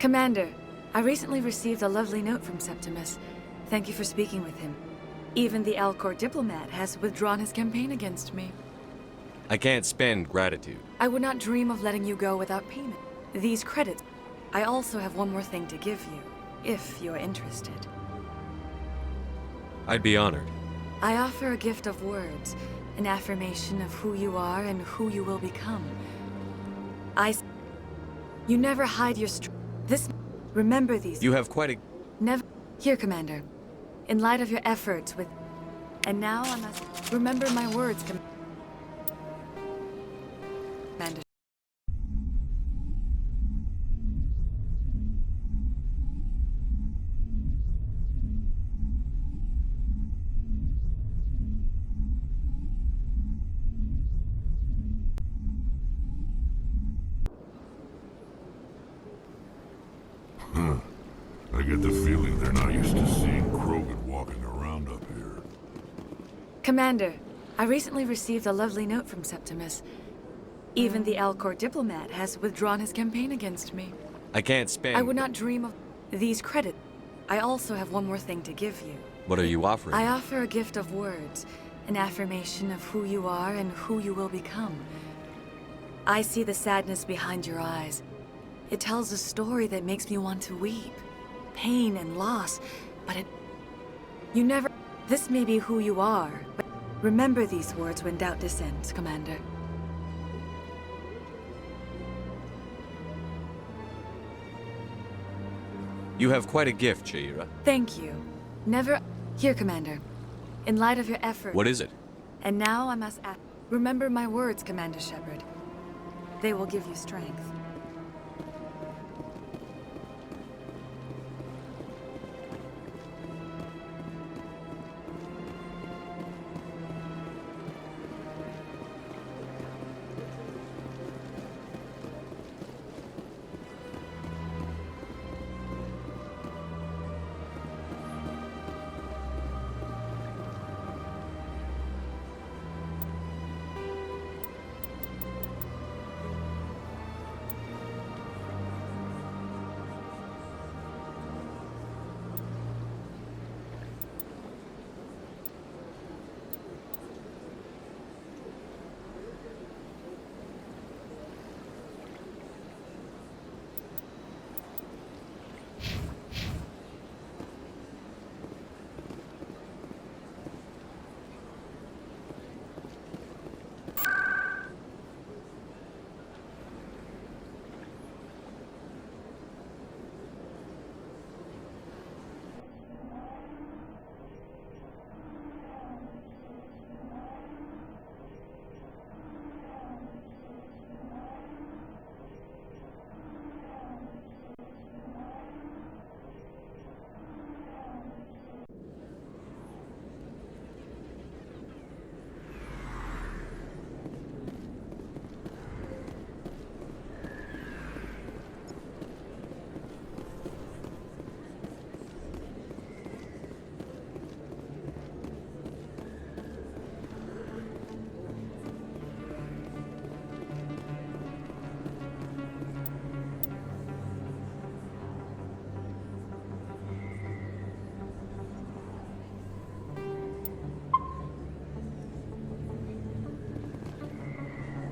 Commander, I recently received a lovely note from Septimus. Thank you for speaking with him. Even the Alcor diplomat has withdrawn his campaign against me. I can't spend gratitude. I would not dream of letting you go without payment. These credits. I also have one more thing to give you, if you are interested. I'd be honored. I offer a gift of words, an affirmation of who you are and who you will become. You never hide your remember these. You have quite a... Never. Here, Commander. In light of your efforts with... And now I must... Remember my words, Commander. I get the feeling they're not used to seeing Krogan walking around up here. Commander, I recently received a lovely note from Septimus. Even the Alcor diplomat has withdrawn his campaign against me. I can't spend... I would not dream of these credits. I also have one more thing to give you. What are you offering? I offer a gift of words, an affirmation of who you are and who you will become. I see the sadness behind your eyes. It tells a story that makes me want to weep. Pain and loss, but you never... This may be who you are, but remember these words when doubt descends, Commander. You have quite a gift, Shaira. Thank you. Never... Here, Commander. In light of your effort... What is it? And now I must ask... Remember my words, Commander Shepard. They will give you strength.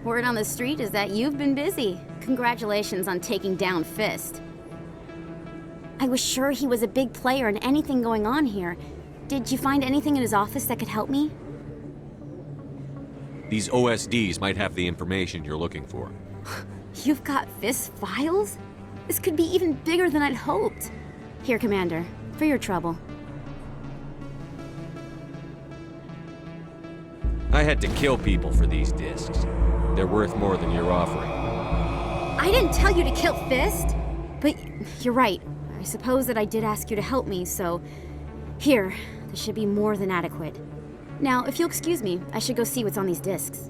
Word on the street is that you've been busy. Congratulations on taking down Fist. I was sure he was a big player in anything going on here. Did you find anything in his office that could help me? These OSDs might have the information you're looking for. You've got Fist's files? This could be even bigger than I'd hoped. Here, Commander, for your trouble. I had to kill people for these discs. They're worth more than you're offering. I didn't tell you to kill Fist! But you're right. I suppose that I did ask you to help me, so... Here, this should be more than adequate. Now, if you'll excuse me, I should go see what's on these discs.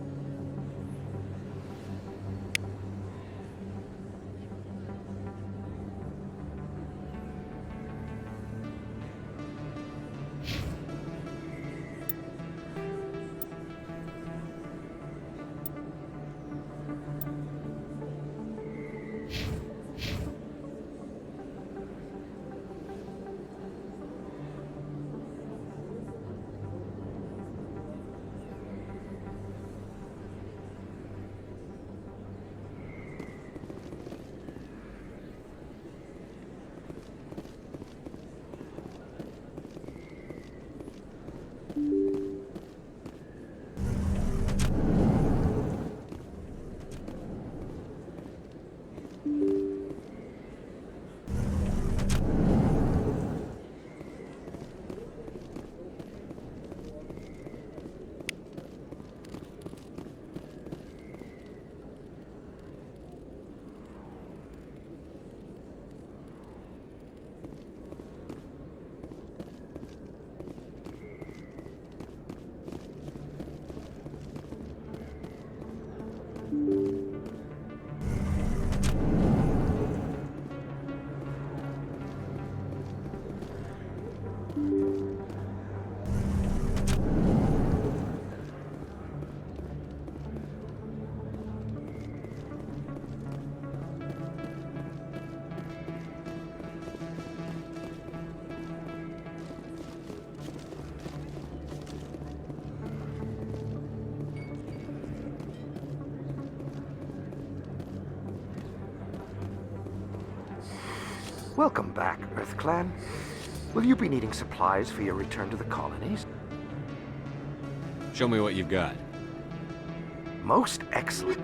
Welcome back, Earth Clan. Will you be needing supplies for your return to the colonies? Show me what you've got. Most excellent.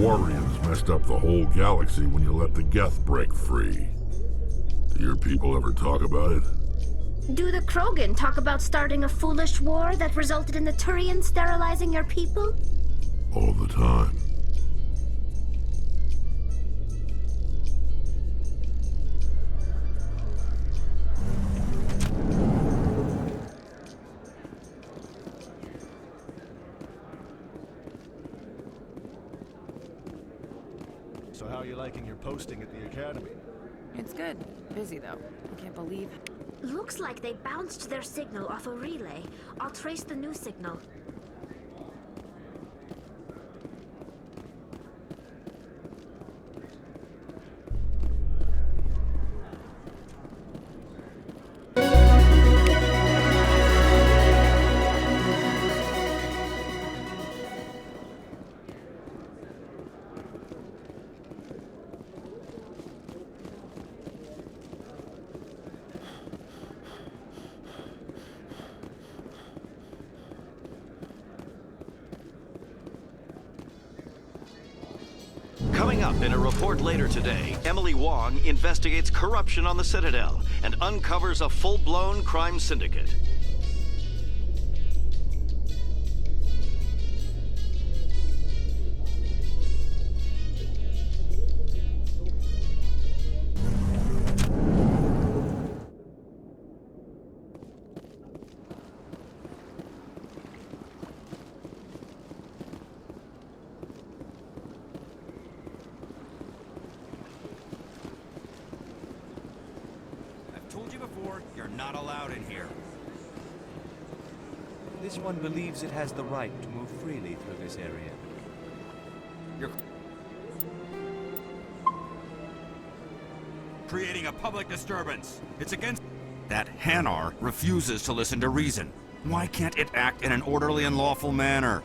Quarians messed up the whole galaxy when you let the Geth break free. Do your people ever talk about it? Do the Krogan talk about starting a foolish war that resulted in the Turians sterilizing your people? All the time. So how are you liking your posting at the academy? It's good. Busy, though. I can't believe... Looks like they bounced their signal off a relay. I'll trace the new signal. Coming up in a report later today, Emily Wong investigates corruption on the Citadel and uncovers a full-blown crime syndicate. You're not allowed in here. This one believes it has the right to move freely through this area. You're creating a public disturbance. It's against... That Hanar refuses to listen to reason. Why can't it act in an orderly and lawful manner?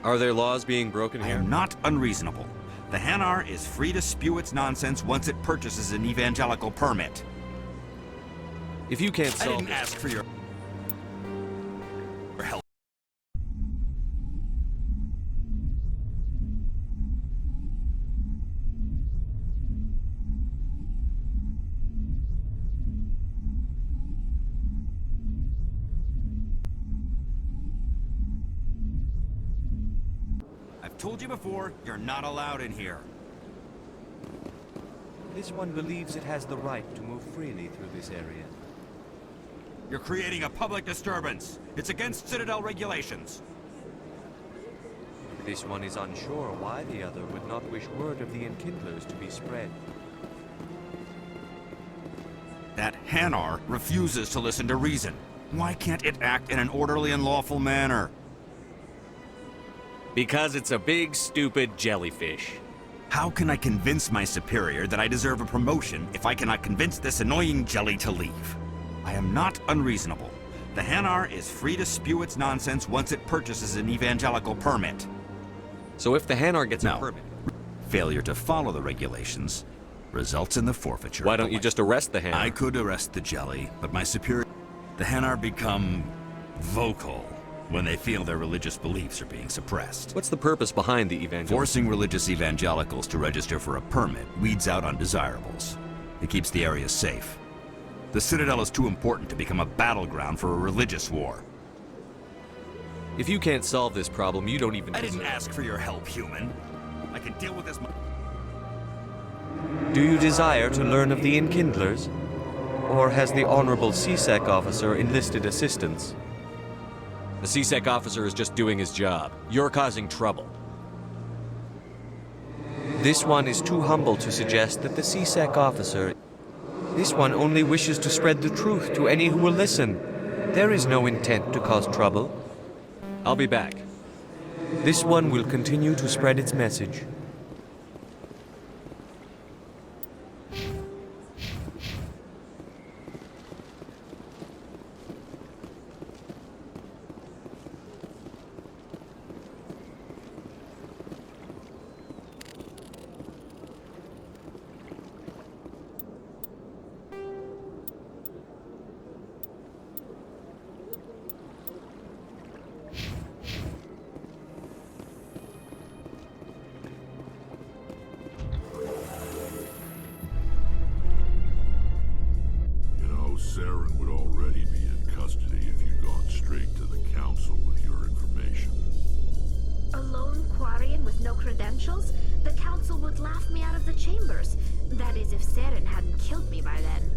Are there laws being broken I here? am not unreasonable. The Hanar is free to spew its nonsense once it purchases an evangelical permit. If you can't I solve didn't this... ask for your help. told you before, you're not allowed in here. This one believes it has the right to move freely through this area. You're creating a public disturbance. It's against Citadel regulations. This one is unsure why the other would not wish word of the Enkindlers to be spread. That Hanar refuses to listen to reason. Why can't it act in an orderly and lawful manner? Because it's a big, stupid jellyfish. How can I convince my superior that I deserve a promotion if I cannot convince this annoying jelly to leave? I am not unreasonable. The Hanar is free to spew its nonsense once it purchases an evangelical permit. So if the Hanar gets a permit... Failure to follow the regulations results in the forfeiture. Why don't you just arrest the Hanar? I could arrest the jelly, but my superior... The Hanar become vocal when they feel their religious beliefs are being suppressed. What's the purpose behind the evangelicals? Forcing religious evangelicals to register for a permit weeds out undesirables. It keeps the area safe. The Citadel is too important to become a battleground for a religious war. If you can't solve this problem, you don't even... I didn't ask for your help, human. I can deal with this... Do you desire to learn of the Enkindlers? Or has the Honorable CSEC officer enlisted assistance? The CSEC officer is just doing his job. You're causing trouble. This one is too humble to suggest that the CSEC officer... This one only wishes to spread the truth to any who will listen. There is no intent to cause trouble. I'll be back. This one will continue to spread its message. Saren would already be in custody if you'd gone straight to the Council with your information. A lone Quarian with no credentials? The Council would laugh me out of the chambers. That is, if Saren hadn't killed me by then.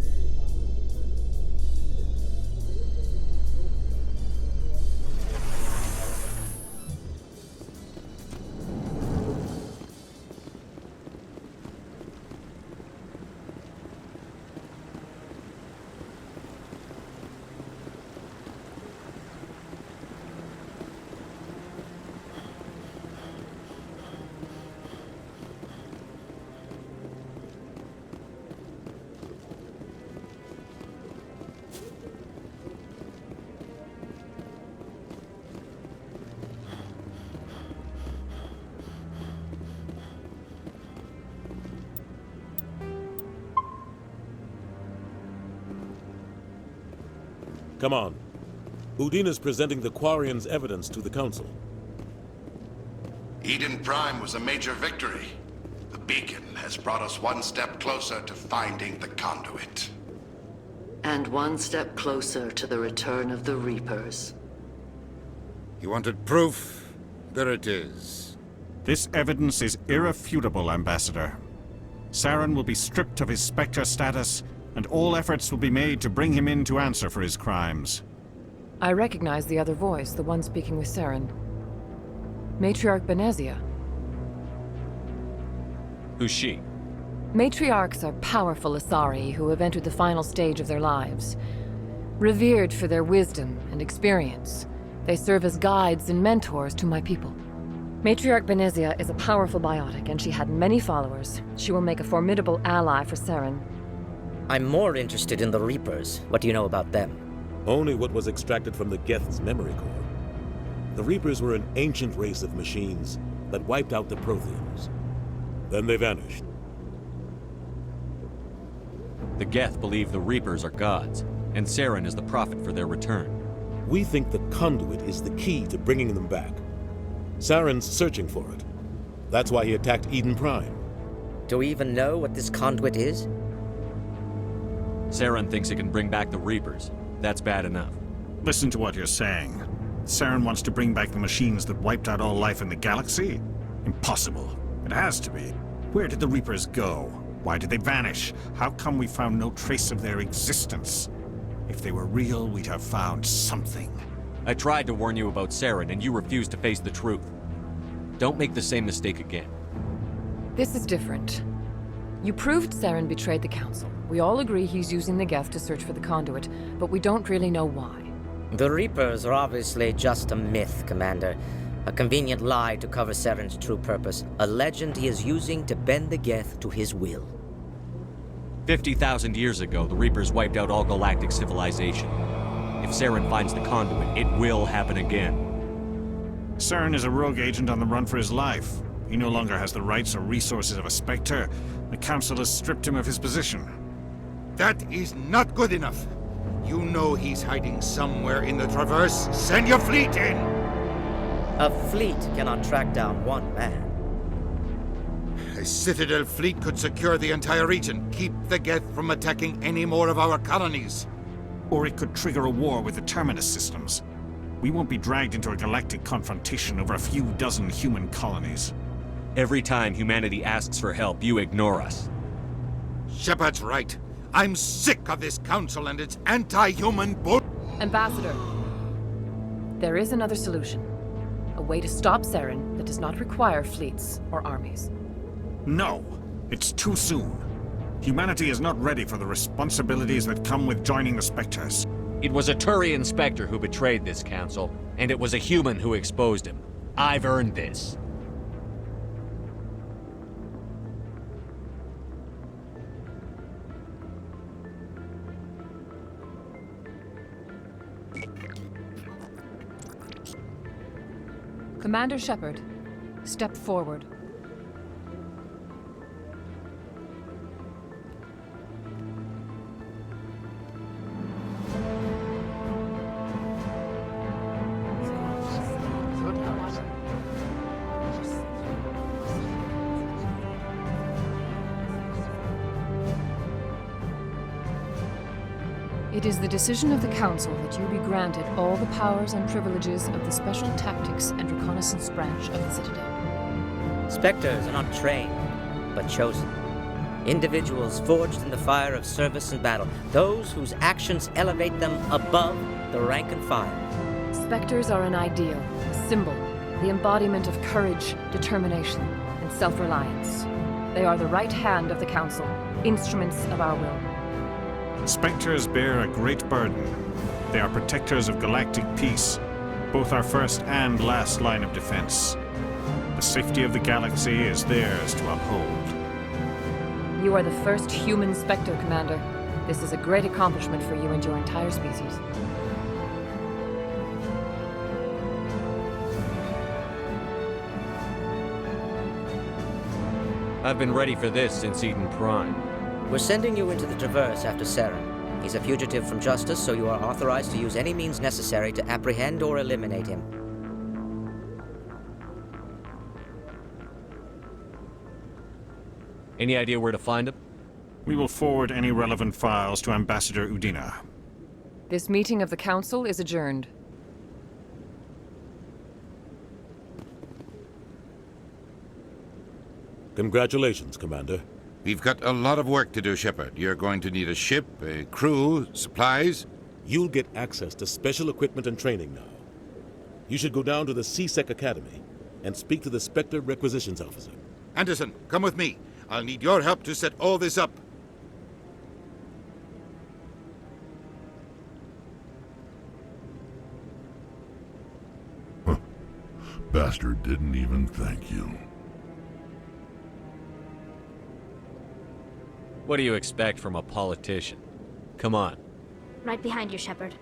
Come on. Udina's presenting the Quarians' evidence to the Council. Eden Prime was a major victory. The beacon has brought us one step closer to finding the conduit. And one step closer to the return of the Reapers. You wanted proof? There it is. This evidence is irrefutable, Ambassador. Saren will be stripped of his Spectre status, and all efforts will be made to bring him in to answer for his crimes. I recognize the other voice, the one speaking with Saren. Matriarch Benezia. Who's she? Matriarchs are powerful Asari who have entered the final stage of their lives. Revered for their wisdom and experience, they serve as guides and mentors to my people. Matriarch Benezia is a powerful biotic, and she had many followers. She will make a formidable ally for Saren. I'm more interested in the Reapers. What do you know about them? Only what was extracted from the Geth's memory core. The Reapers were an ancient race of machines that wiped out the Protheans. Then they vanished. The Geth believe the Reapers are gods, and Saren is the prophet for their return. We think the conduit is the key to bringing them back. Saren's searching for it. That's why he attacked Eden Prime. Do we even know what this conduit is? Saren thinks it can bring back the Reapers. That's bad enough. Listen to what you're saying. Saren wants to bring back the machines that wiped out all life in the galaxy? Impossible. It has to be. Where did the Reapers go? Why did they vanish? How come we found no trace of their existence? If they were real, we'd have found something. I tried to warn you about Saren, and you refused to face the truth. Don't make the same mistake again. This is different. You proved Saren betrayed the Council. We all agree he's using the Geth to search for the conduit, but we don't really know why. The Reapers are obviously just a myth, Commander. A convenient lie to cover Saren's true purpose. A legend he is using to bend the Geth to his will. 50,000 years ago, the Reapers wiped out all galactic civilization. If Saren finds the conduit, it will happen again. Saren is a rogue agent on the run for his life. He no longer has the rights or resources of a Spectre. The Council has stripped him of his position. That is not good enough. You know he's hiding somewhere in the Traverse. Send your fleet in! A fleet cannot track down one man. A Citadel fleet could secure the entire region, keep the Geth from attacking any more of our colonies. Or it could trigger a war with the Terminus systems. We won't be dragged into a galactic confrontation over a few dozen human colonies. Every time humanity asks for help, you ignore us. Shepard's right. I'm sick of this council and its anti-human bull... Ambassador, there is another solution. A way to stop Saren that does not require fleets or armies. No, it's too soon. Humanity is not ready for the responsibilities that come with joining the Spectres. It was a Turian Spectre who betrayed this council, and it was a human who exposed him. I've earned this. Commander Shepard, step forward. It is the decision of the Council that you be granted all the powers and privileges of the Special Tactics and Reconnaissance branch of the Citadel. Spectres are not trained, but chosen. Individuals forged in the fire of service and battle. Those whose actions elevate them above the rank and file. Spectres are an ideal, a symbol, the embodiment of courage, determination, and self-reliance. They are the right hand of the Council, instruments of our will. Spectres bear a great burden. They are protectors of galactic peace, both our first and last line of defense. The safety of the galaxy is theirs to uphold. You are the first human Spectre, Commander. This is a great accomplishment for you and your entire species. I've been ready for this since Eden Prime. We're sending you into the Traverse after Saren. He's a fugitive from justice, so you are authorized to use any means necessary to apprehend or eliminate him. Any idea where to find him? We will forward any relevant files to Ambassador Udina. This meeting of the Council is adjourned. Congratulations, Commander. We've got a lot of work to do, Shepard. You're going to need a ship, a crew, supplies. You'll get access to special equipment and training now. You should go down to the C-Sec Academy and speak to the Spectre Requisitions Officer. Anderson, come with me. I'll need your help to set all this up. Bastard didn't even thank you. What do you expect from a politician? Come on. Right behind you, Shepard.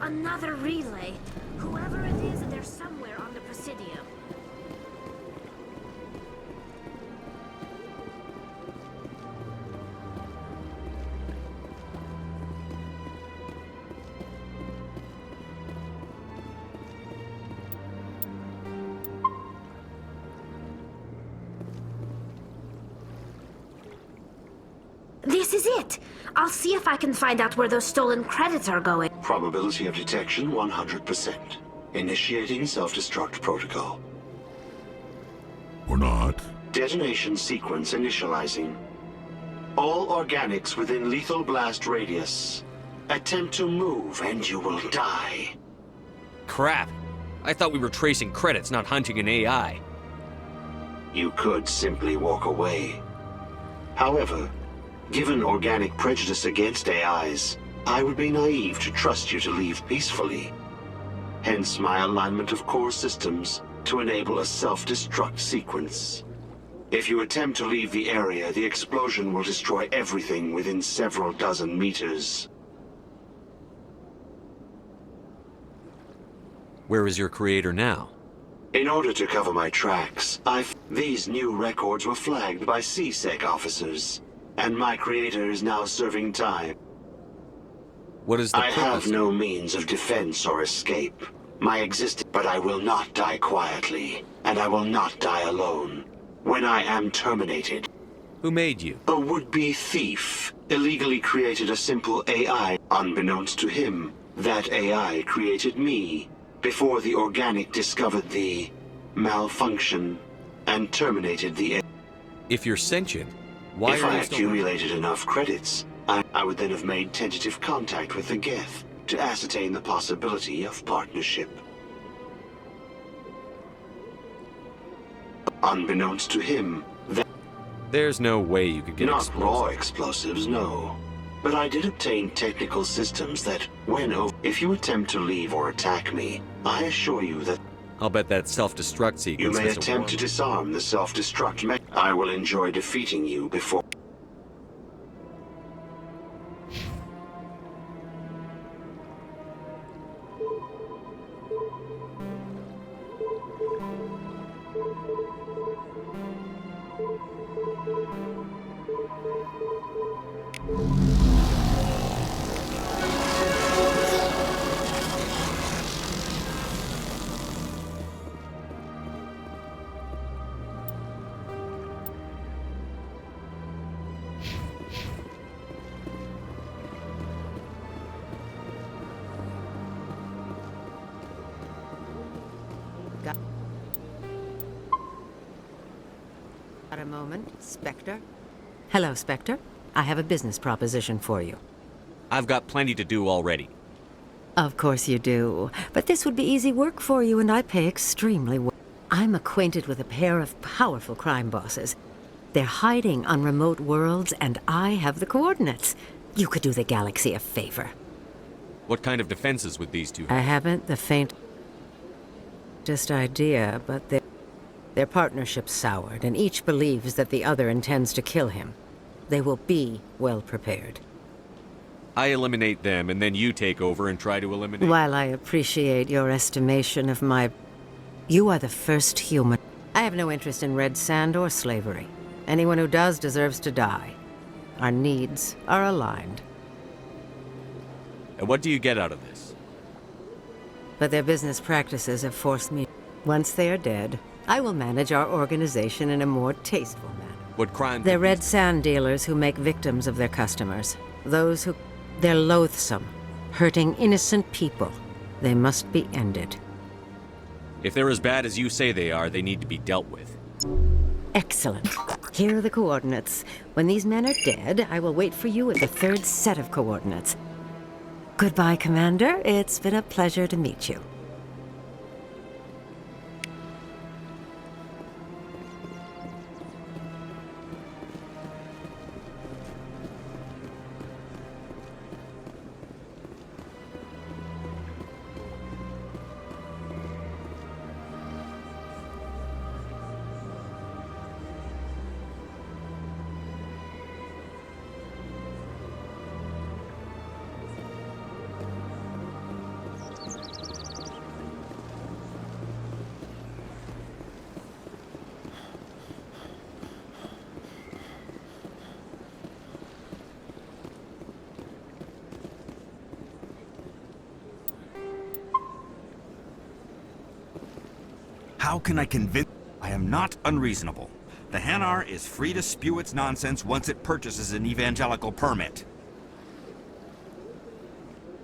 Another relay. Whoever it is, they're somewhere on the Presidium. This is it! I'll see if I can find out where those stolen credits are going. Probability of detection 100%. Initiating self-destruct protocol. Or not. Detonation sequence initializing. All organics within lethal blast radius. Attempt to move and you will die. Crap. I thought we were tracing credits, not hunting an AI. You could simply walk away. However, given organic prejudice against AIs, I would be naive to trust you to leave peacefully. Hence my alignment of core systems to enable a self-destruct sequence. If you attempt to leave the area, the explosion will destroy everything within several dozen meters. Where is your creator now? In order to cover my tracks, these new records were flagged by CSEC officers, and my creator is now serving time. What is the I purpose? have no means of defense or escape. But I will not die quietly, and I will not die alone. When I am terminated... Who made you? A would-be thief illegally created a simple AI. Unbeknownst to him, that AI created me, before the organic discovered the malfunction and terminated the... If you're sentient, why if are I you still... accumulated enough credits, I would then have made tentative contact with the Geth to ascertain the possibility of partnership. Unbeknownst to him, that... There's no way you could get Not explosives. raw explosives, no. But I did obtain technical systems that, when over... If you attempt to leave or attack me, I assure you that... I'll bet that self-destruct sequence You may has a attempt to disarm the self-destruct I will enjoy defeating you before... Got a moment, Spectre? Hello, Spectre. I have a business proposition for you. I've got plenty to do already. Of course you do. But this would be easy work for you, and I pay extremely well. I'm acquainted with a pair of powerful crime bosses. They're hiding on remote worlds, and I have the coordinates. You could do the galaxy a favor. What kind of defenses would these two I have? haven't the faintest idea, but their partnership's soured, and each believes that the other intends to kill him. They will be well prepared. I eliminate them, and then you take over and try to eliminate... While I appreciate your estimation of my... You are the first human. I have no interest in red sand or slavery. Anyone who does deserves to die. Our needs are aligned. And what do you get out of this? But their business practices have forced me... Once they are dead, I will manage our organization in a more tasteful manner. What crime... They're red sand dealers who make victims of their customers. Those who... They're loathsome, hurting innocent people. They must be ended. If they're as bad as you say they are, they need to be dealt with. Excellent. Here are the coordinates. When these men are dead, I will wait for you at the third set of coordinates. Goodbye, Commander. It's been a pleasure to meet you. How can I convince... I am not unreasonable. The Hanar is free to spew its nonsense once it purchases an evangelical permit.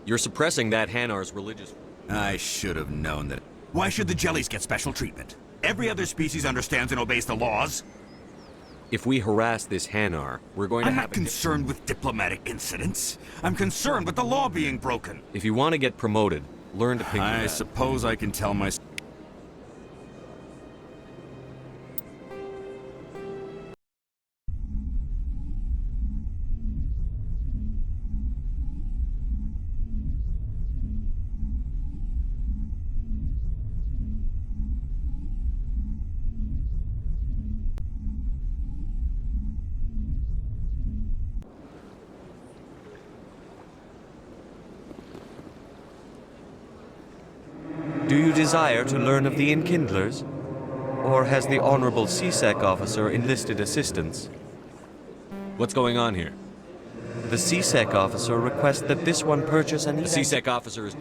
You're suppressing that Hanar's religious... I should have known that. Why should the jellies get special treatment? Every other species understands and obeys the laws. If we harass this Hanar, we're going to I'm have not concerned with diplomatic incidents. I'm concerned with the law being broken. If you want to get promoted, learn to pick I suppose I can tell my... Do you desire to learn of the Enkindlers? Or has the Honorable CSEC officer enlisted assistance? What's going on here? The CSEC officer requests that this one purchase an... The CSEC officer is...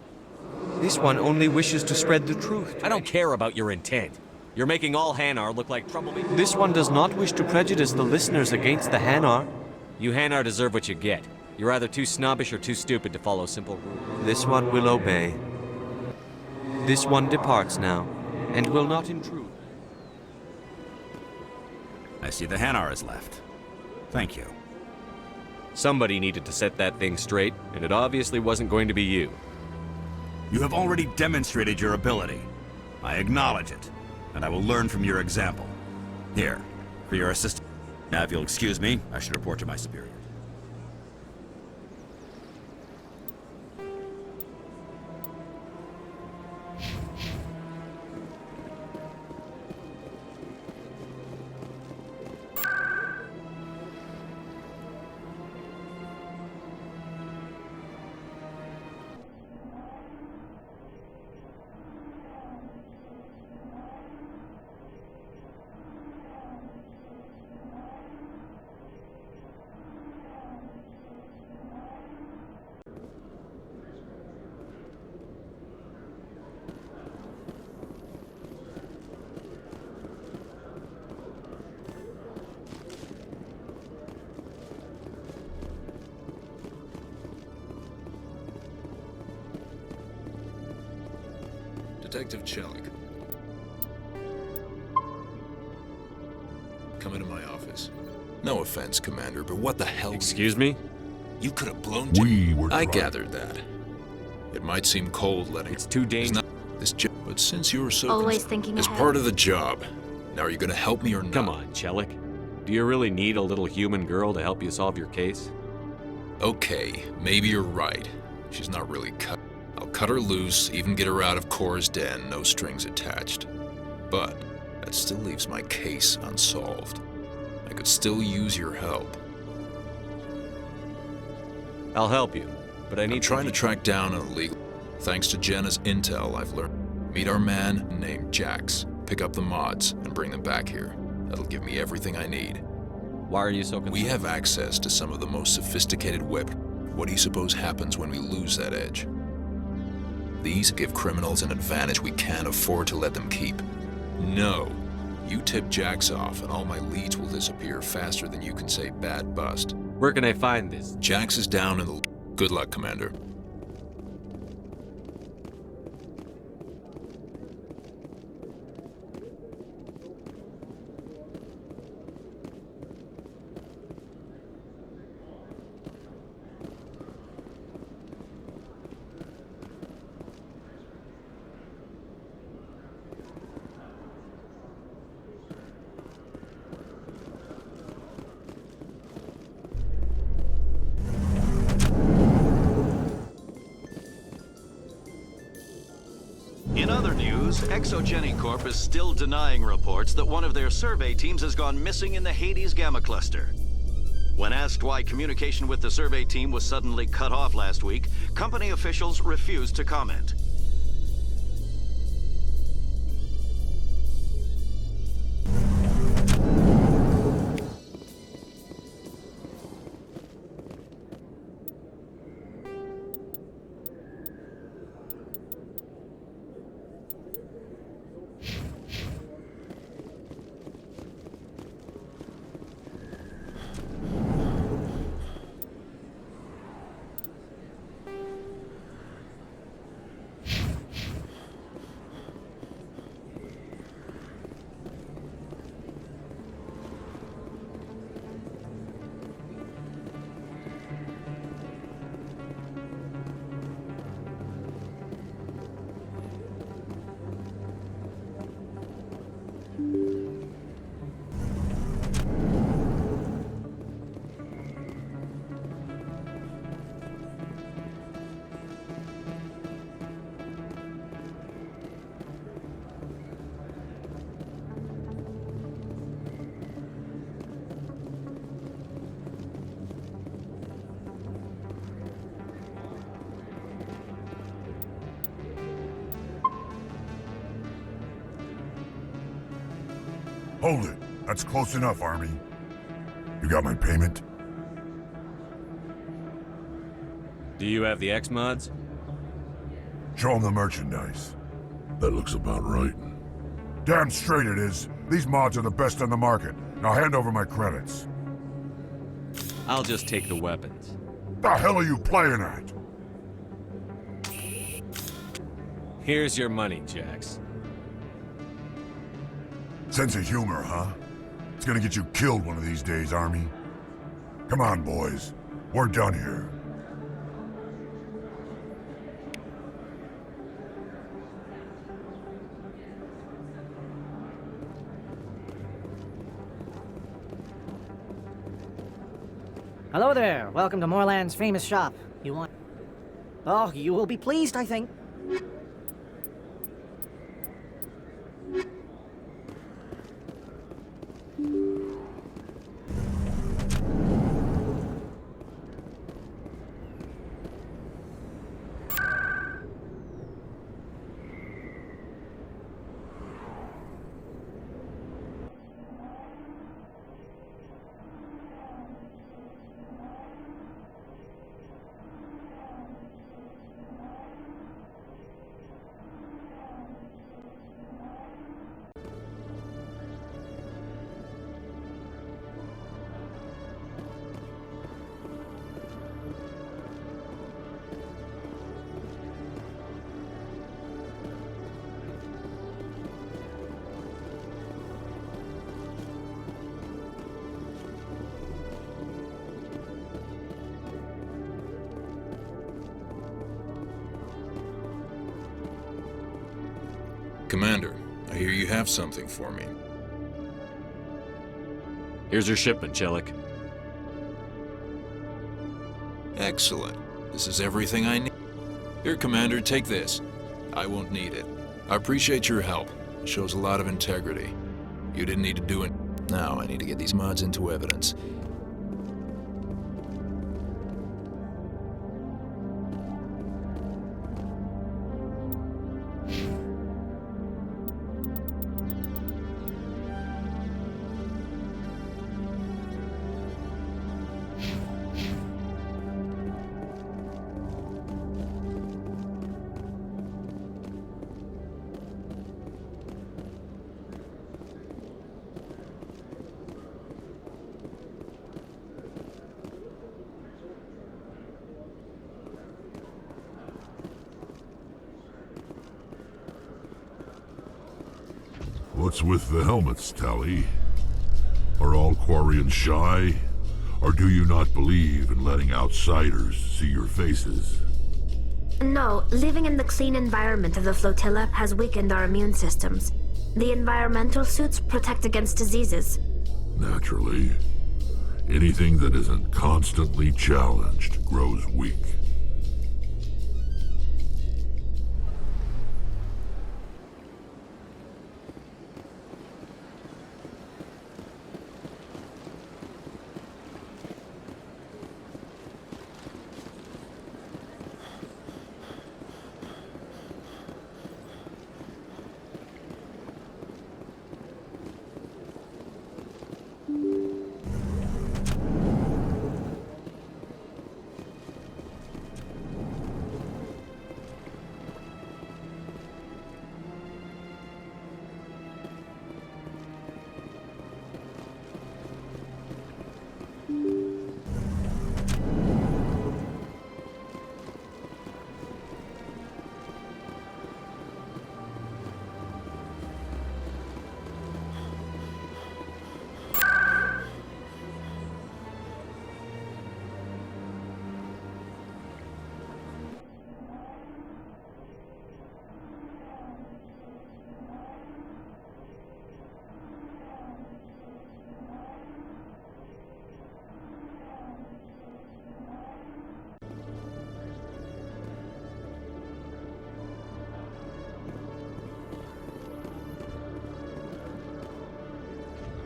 This one only wishes to spread the truth. I don't care about your intent. You're making all Hanar look like troublemakers. This one does not wish to prejudice the listeners against the Hanar. You Hanar deserve what you get. You're either too snobbish or too stupid to follow simple rules. This one will obey. This one departs now, and will not intrude. I see the Hanar is left. Thank you. Somebody needed to set that thing straight, and it obviously wasn't going to be you. You have already demonstrated your ability. I acknowledge it, and I will learn from your example. Here, for your assistance. Now, if you'll excuse me, I should report to my superior. Detective Chelik. Come into my office. No offense, Commander, but what the hell... Excuse me? You could have blown... I gathered that. It might seem cold letting... It's too dangerous. This job, but since you were so... Always thinking as ahead. part of the job. Now, are you going to help me or not? Come on, Chelik. Do you really need a little human girl to help you solve your case? Okay, maybe you're right. She's not really cut. I'll cut her loose, even get her out of Cora's den, no strings attached. But that still leaves my case unsolved. I could still use your help. I'll help you, but I need... I'm trying to track down an illegal... Thanks to Jenna's intel, I've learned. Meet our man named Jax, pick up the mods, and bring them back here. That'll give me everything I need. Why are you so concerned? We have access to some of the most sophisticated weapons. What do you suppose happens when we lose that edge? These give criminals an advantage we can't afford to let them keep. No. You tip Jax off and all my leads will disappear faster than you can say bad bust. Where can I find this? Jax is down in the... Good luck, Commander. In other news, Exogeny Corp is still denying reports that one of their survey teams has gone missing in the Hades Gamma Cluster. When asked why communication with the survey team was suddenly cut off last week, company officials refused to comment. Hold it. That's close enough, Army. You got my payment? Do you have the X-Mods? Show them the merchandise. That looks about right. Damn straight it is. These mods are the best on the market. Now hand over my credits. I'll just take the weapons. The hell are you playing at? Here's your money, Jax. Sense of humor, huh? It's gonna get you killed one of these days, Army. Come on, boys. We're done here. Hello there. Welcome to Moorland's famous shop. You want... Oh, you will be pleased, I think. Commander, I hear you have something for me. Here's your shipment, Chelik. Excellent. This is everything I need. Here, Commander, take this. I won't need it. I appreciate your help. It shows a lot of integrity. You didn't need to do it. Now I need to get these mods into evidence. What's with the helmets, Tally? Are all Quarians shy? Or do you not believe in letting outsiders see your faces? No, living in the clean environment of the flotilla has weakened our immune systems. The environmental suits protect against diseases. Naturally. Anything that isn't constantly challenged grows weak.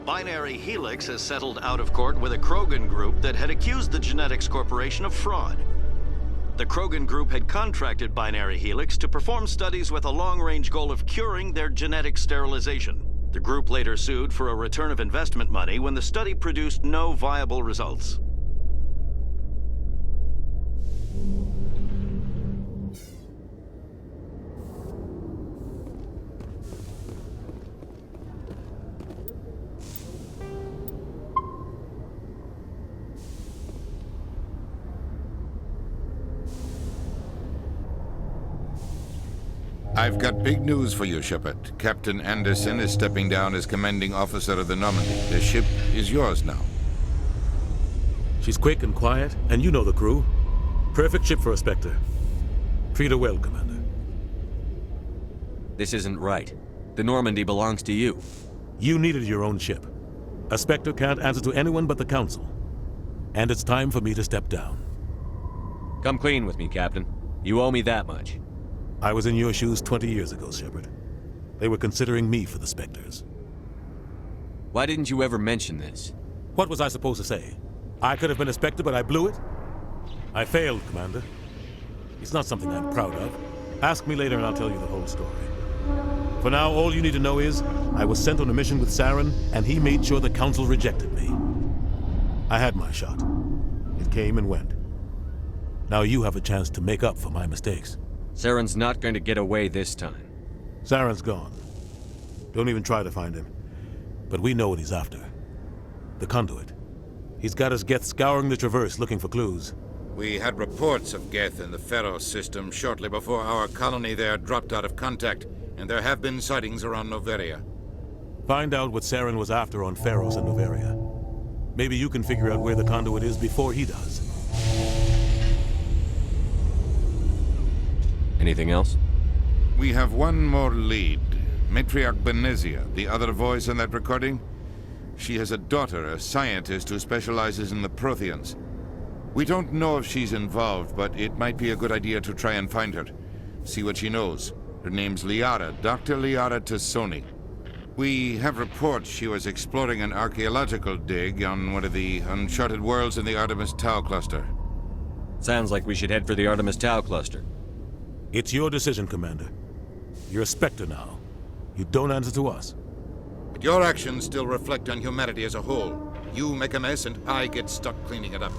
Binary Helix has settled out of court with a Krogan group that had accused the Genetics Corporation of fraud. The Krogan group had contracted Binary Helix to perform studies with a long-range goal of curing their genetic sterilization. The group later sued for a return of investment money when the study produced no viable results. I've got big news for you, Shepard. Captain Anderson is stepping down as commanding officer of the Normandy. The ship is yours now. She's quick and quiet, and you know the crew. Perfect ship for a Spectre. Treat her well, Commander. This isn't right. The Normandy belongs to you. You needed your own ship. A Spectre can't answer to anyone but the Council. And it's time for me to step down. Come clean with me, Captain. You owe me that much. I was in your shoes 20 years ago, Shepard. They were considering me for the Spectres. Why didn't you ever mention this? What was I supposed to say? I could have been a Spectre, but I blew it? I failed, Commander. It's not something I'm proud of. Ask me later and I'll tell you the whole story. For now, all you need to know is, I was sent on a mission with Saren, and he made sure the Council rejected me. I had my shot. It came and went. Now you have a chance to make up for my mistakes. Saren's not going to get away this time. Saren's gone. Don't even try to find him. But we know what he's after. The conduit. He's got his Geth scouring the Traverse looking for clues. We had reports of Geth in the Pharaoh system shortly before our colony there dropped out of contact, and there have been sightings around Noveria. Find out what Saren was after on Pharos and Noveria. Maybe you can figure out where the conduit is before he does. Anything else? We have one more lead. Matriarch Benezia, the other voice in that recording. She has a daughter, a scientist who specializes in the Protheans. We don't know if she's involved, but it might be a good idea to try and find her. See what she knows. Her name's Liara, Dr. Liara Tassoni. We have reports she was exploring an archaeological dig on one of the uncharted worlds in the Artemis Tau cluster. Sounds like we should head for the Artemis Tau cluster. It's your decision, Commander. You're a Spectre now. You don't answer to us. But your actions still reflect on humanity as a whole. You make a mess and I get stuck cleaning it up.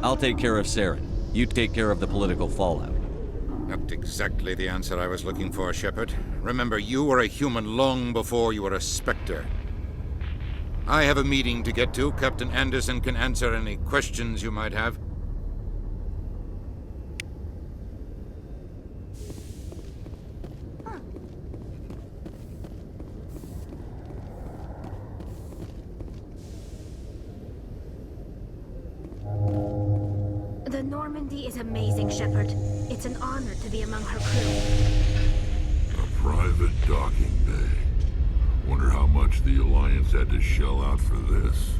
I'll take care of Saren. You take care of the political fallout. Not exactly the answer I was looking for, Shepard. Remember, you were a human long before you were a Spectre. I have a meeting to get to. Captain Anderson can answer any questions you might have. The Normandy is amazing, Shepard. It's an honor to be among her crew. A private docking bay. Wonder how much the Alliance had to shell out for this.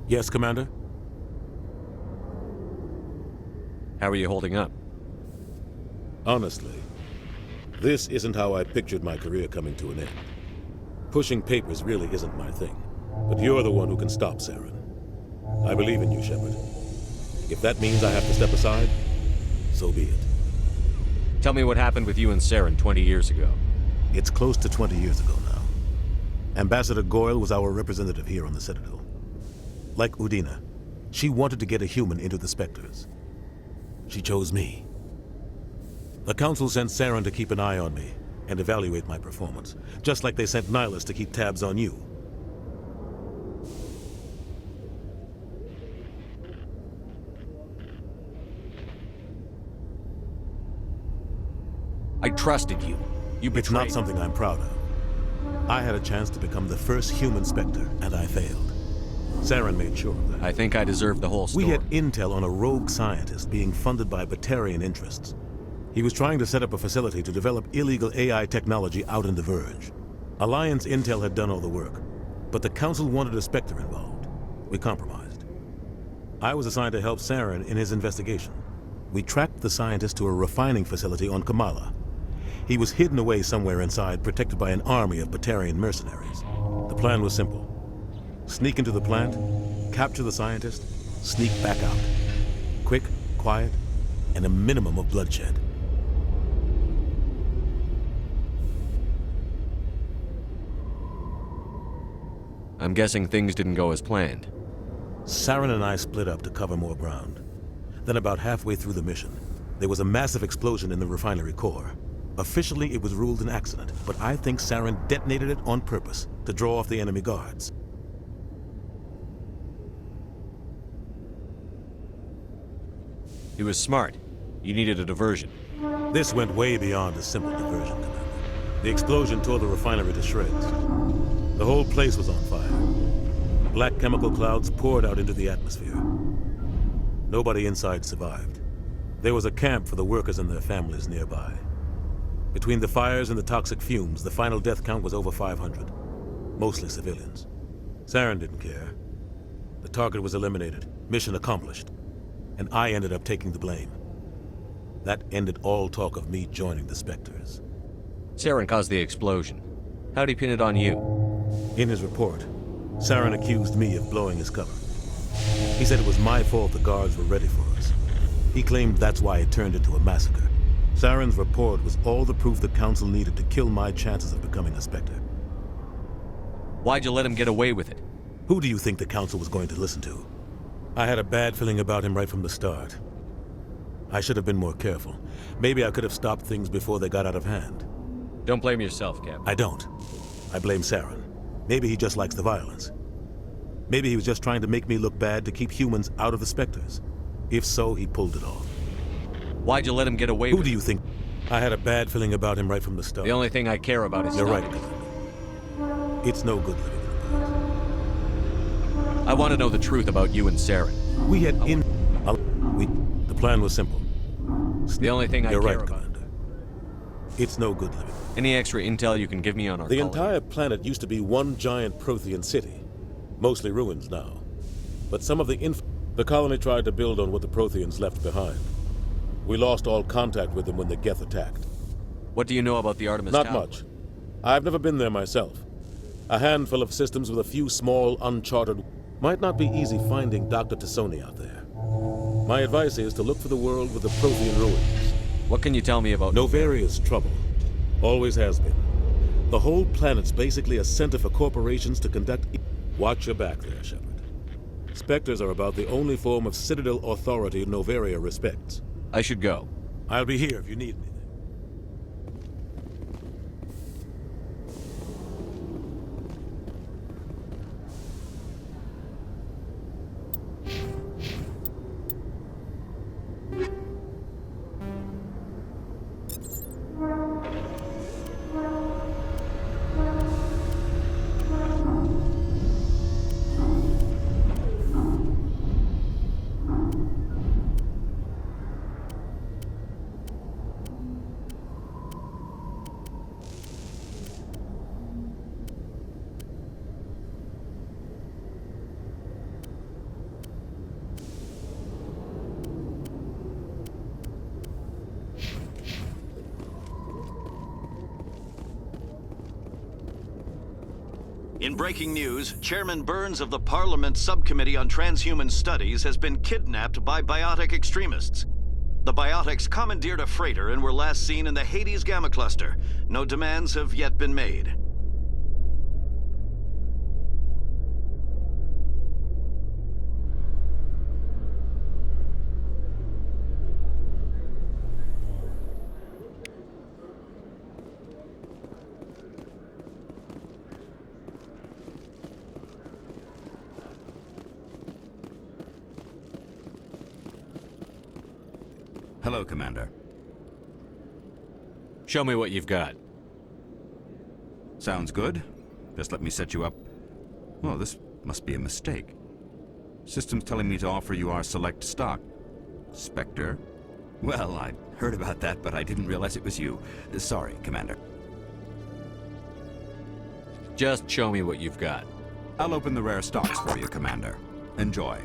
Yes, Commander? How are you holding up? Honestly, this isn't how I pictured my career coming to an end. Pushing papers really isn't my thing. But you're the one who can stop Saren. I believe in you, Shepard. If that means I have to step aside, so be it. Tell me what happened with you and Saren 20 years ago. It's close to 20 years ago now. Ambassador Goyle was our representative here on the Citadel. Like Udina, she wanted to get a human into the Spectres. She chose me. The Council sent Saren to keep an eye on me, and evaluate my performance, just like they sent Nihilus to keep tabs on you. I trusted you. You betrayed. It's not something I'm proud of. I had a chance to become the first human Spectre, and I failed. Saren made sure of that. I think I deserve the whole story. We had intel on a rogue scientist being funded by Batarian interests. He was trying to set up a facility to develop illegal AI technology out in the Verge. Alliance intel had done all the work, but the Council wanted a Spectre involved. We compromised. I was assigned to help Saren in his investigation. We tracked the scientist to a refining facility on Kamala. He was hidden away somewhere inside, protected by an army of Batarian mercenaries. The plan was simple. Sneak into the plant, capture the scientist, sneak back out. Quick, quiet, and a minimum of bloodshed. I'm guessing things didn't go as planned. Saren and I split up to cover more ground. Then about halfway through the mission, there was a massive explosion in the refinery core. Officially, it was ruled an accident, but I think Saren detonated it on purpose to draw off the enemy guards. He was smart. You needed a diversion. This went way beyond a simple diversion, Commander. The explosion tore the refinery to shreds. The whole place was on fire. Black chemical clouds poured out into the atmosphere. Nobody inside survived. There was a camp for the workers and their families nearby. Between the fires and the toxic fumes, the final death count was over 500. Mostly civilians. Saren didn't care. The target was eliminated. Mission accomplished. And I ended up taking the blame. That ended all talk of me joining the Spectres. Saren caused the explosion. How'd he pin it on you? In his report, Saren accused me of blowing his cover. He said it was my fault the guards were ready for us. He claimed that's why it turned into a massacre. Saren's report was all the proof the Council needed to kill my chances of becoming a Spectre. Why'd you let him get away with it? Who do you think the Council was going to listen to? I had a bad feeling about him right from the start. I should have been more careful. Maybe I could have stopped things before they got out of hand. Don't blame yourself, Captain. I don't. I blame Saren. Maybe he just likes the violence. Maybe he was just trying to make me look bad to keep humans out of the Spectres. If so, he pulled it off. Why'd you let him get away with it? Who do you think? I had a bad feeling about him right from the start. The only thing I care about is You're right, stopping Commander. It's no good living in the past. I want to know the truth about you and Saren. We had The plan was simple. The only thing I You're care right, about. Commander. It's no good living. Any extra intel you can give me on our The colony? entire planet used to be one giant Prothean city. Mostly ruins now. But some of the colony tried to build on what the Protheans left behind. We lost all contact with them when the Geth attacked. What do you know about the Artemis Not Tower? much. I've never been there myself. A handful of systems with a few small, uncharted... Might not be easy finding Dr. Tassoni out there. My advice is to look for the world with the Prothean ruins. What can you tell me about Novaria's trouble. Always has been. The whole planet's basically a center for corporations to conduct... Watch your back there, Shepard. Spectres are about the only form of Citadel authority Novaria respects. I should go. I'll be here if you need anything. In breaking news, Chairman Burns of the Parliament Subcommittee on Transhuman Studies has been kidnapped by biotic extremists. The biotics commandeered a freighter and were last seen in the Hades Gamma Cluster. No demands have yet been made. Hello, Commander. Show me what you've got. Sounds good. Just let me set you up. Well, this must be a mistake. System's telling me to offer you our select stock. Spectre? Well, I heard about that, but I didn't realize it was you. Sorry, Commander. Just show me what you've got. I'll open the rare stocks for you, Commander. Enjoy.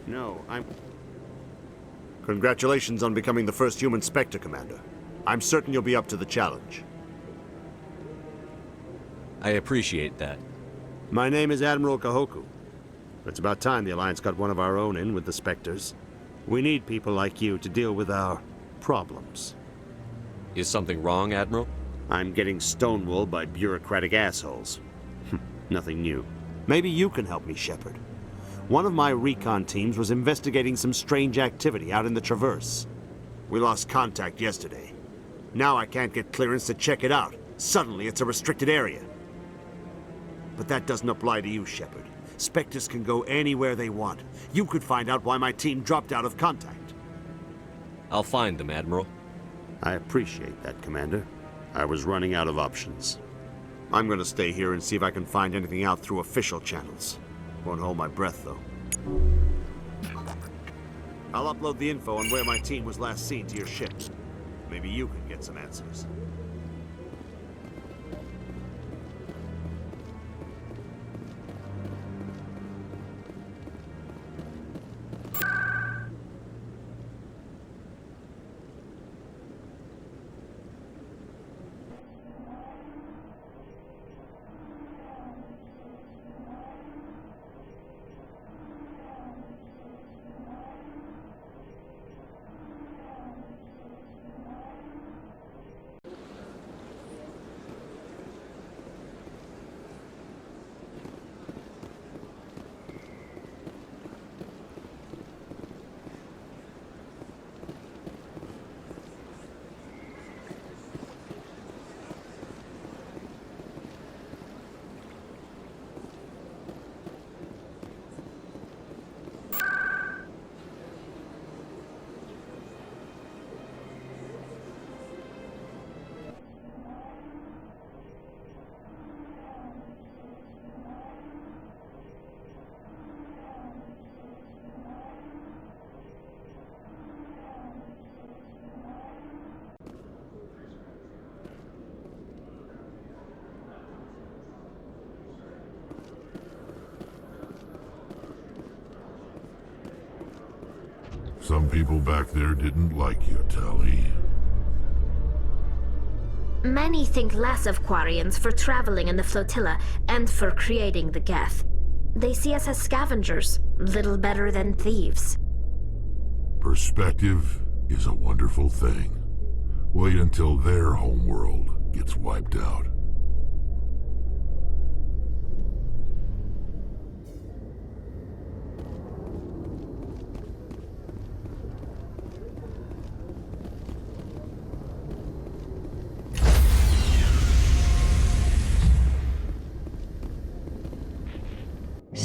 No, Congratulations on becoming the first human Spectre, Commander. I'm certain you'll be up to the challenge. I appreciate that. My name is Admiral Kahoku. It's about time the Alliance got one of our own in with the Spectres. We need people like you to deal with our problems. Is something wrong, Admiral? I'm getting stonewalled by bureaucratic assholes. Nothing new. Maybe you can help me, Shepard. One of my recon teams was investigating some strange activity out in the Traverse. We lost contact yesterday. Now I can't get clearance to check it out. Suddenly it's a restricted area. But that doesn't apply to you, Shepard. Spectres can go anywhere they want. You could find out why my team dropped out of contact. I'll find them, Admiral. I appreciate that, Commander. I was running out of options. I'm gonna stay here and see if I can find anything out through official channels. Won't hold my breath, though. I'll upload the info on where my team was last seen to your ship. Maybe you can get some answers. Some people back there didn't like you, Tali. Many think less of Quarians for traveling in the flotilla and for creating the Geth. They see us as scavengers, little better than thieves. Perspective is a wonderful thing. Wait until their homeworld gets wiped out.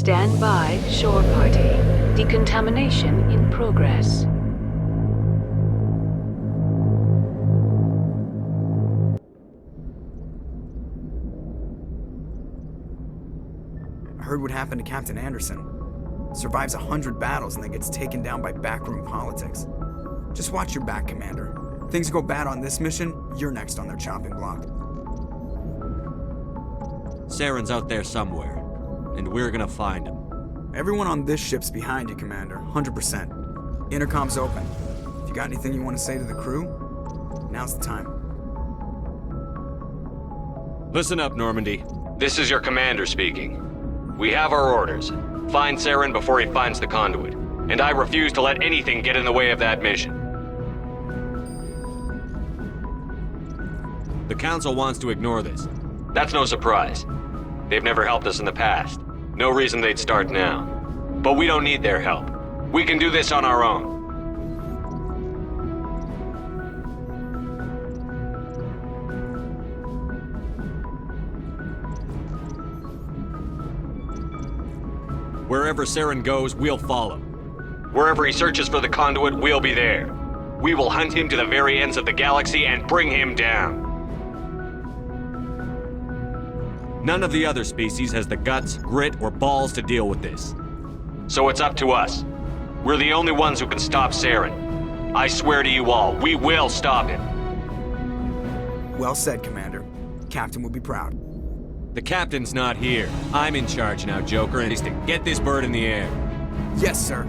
Stand by, shore party. Decontamination in progress. heard what happened to Captain Anderson. Survives 100 battles and then gets taken down by backroom politics. Just watch your back, Commander. Things go bad on this mission, you're next on their chopping block. Saren's out there somewhere, and we're gonna find him. Everyone on this ship's behind you, Commander. 100%. Intercom's open. If you got anything you want to say to the crew, now's the time. Listen up, Normandy. This is your commander speaking. We have our orders. Find Saren before he finds the conduit. And I refuse to let anything get in the way of that mission. The Council wants to ignore this. That's no surprise. They've never helped us in the past. No reason they'd start now. But we don't need their help. We can do this on our own. Wherever Saren goes, we'll follow. Wherever he searches for the conduit, we'll be there. We will hunt him to the very ends of the galaxy and bring him down. None of the other species has the guts, grit, or balls to deal with this. So it's up to us. We're the only ones who can stop Saren. I swear to you all, we will stop him. Well said, Commander. Captain will be proud. The captain's not here. I'm in charge now, Joker, and it's to get this bird in the air. Yes, sir.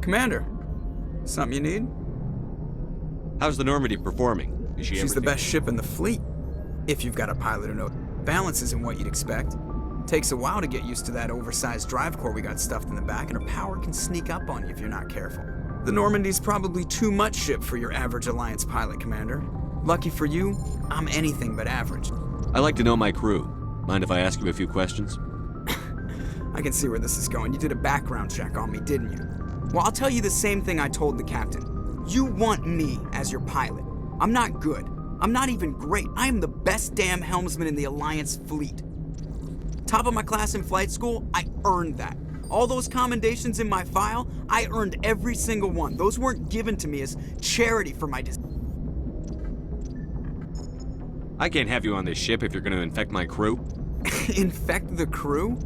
Commander, something you need? How's the Normandy performing? Is She's the best ship in the fleet, if you've got a pilot who knows. Balance isn't what you'd expect. Takes a while to get used to that oversized drive core we got stuffed in the back, and her power can sneak up on you if you're not careful. The Normandy's probably too much ship for your average Alliance pilot, Commander. Lucky for you, I'm anything but average. I like to know my crew. Mind if I ask you a few questions? I can see where this is going. You did a background check on me, didn't you? Well, I'll tell you the same thing I told the captain. You want me as your pilot. I'm not good. I'm not even great. I am the best damn helmsman in the Alliance fleet. Top of my class in flight school, I earned that. All those commendations in my file, I earned every single one. Those weren't given to me as charity for my I can't have you on this ship if you're going to infect my crew. Infect the crew?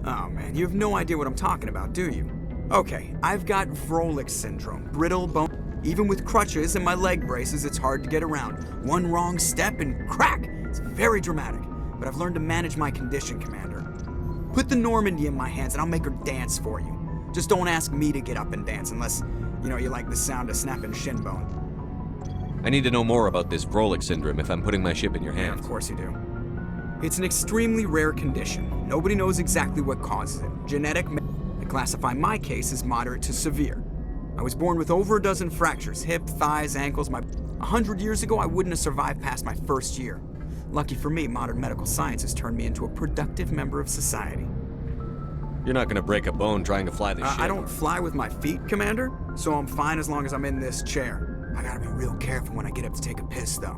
Oh man, you have no idea what I'm talking about, do you? Okay, I've got Vrolik syndrome, brittle bone. Even with crutches and my leg braces, it's hard to get around. One wrong step and crack! It's very dramatic, but I've learned to manage my condition, Commander. Put the Normandy in my hands and I'll make her dance for you. Just don't ask me to get up and dance unless, you like the sound of snapping shin bone. I need to know more about this Vrolik syndrome if I'm putting my ship in your hands. Yeah, of course you do. It's an extremely rare condition. Nobody knows exactly what causes it. Genetic. I classify my case as moderate to severe. I was born with over a dozen fractures, hip, thighs, ankles. 100 years ago, I wouldn't have survived past my first year. Lucky for me, modern medical science has turned me into a productive member of society. You're not gonna break a bone trying to fly this ship. I don't fly with my feet, Commander, so I'm fine as long as I'm in this chair. I gotta be real careful when I get up to take a piss, though.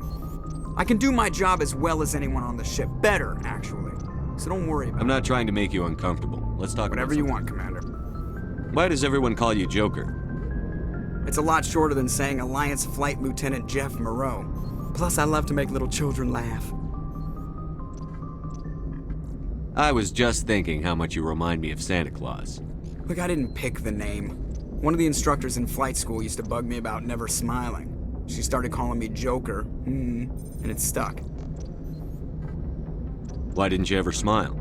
I can do my job as well as anyone on the ship. Better, actually. So don't worry about it. I'm not trying to make you uncomfortable. Let's talk Whatever you want, Commander. Why does everyone call you Joker? It's a lot shorter than saying Alliance Flight Lieutenant Jeff Moreau. Plus, I love to make little children laugh. I was just thinking how much you remind me of Santa Claus. Look, I didn't pick the name. One of the instructors in flight school used to bug me about never smiling. She started calling me Joker, and it stuck. Why didn't you ever smile?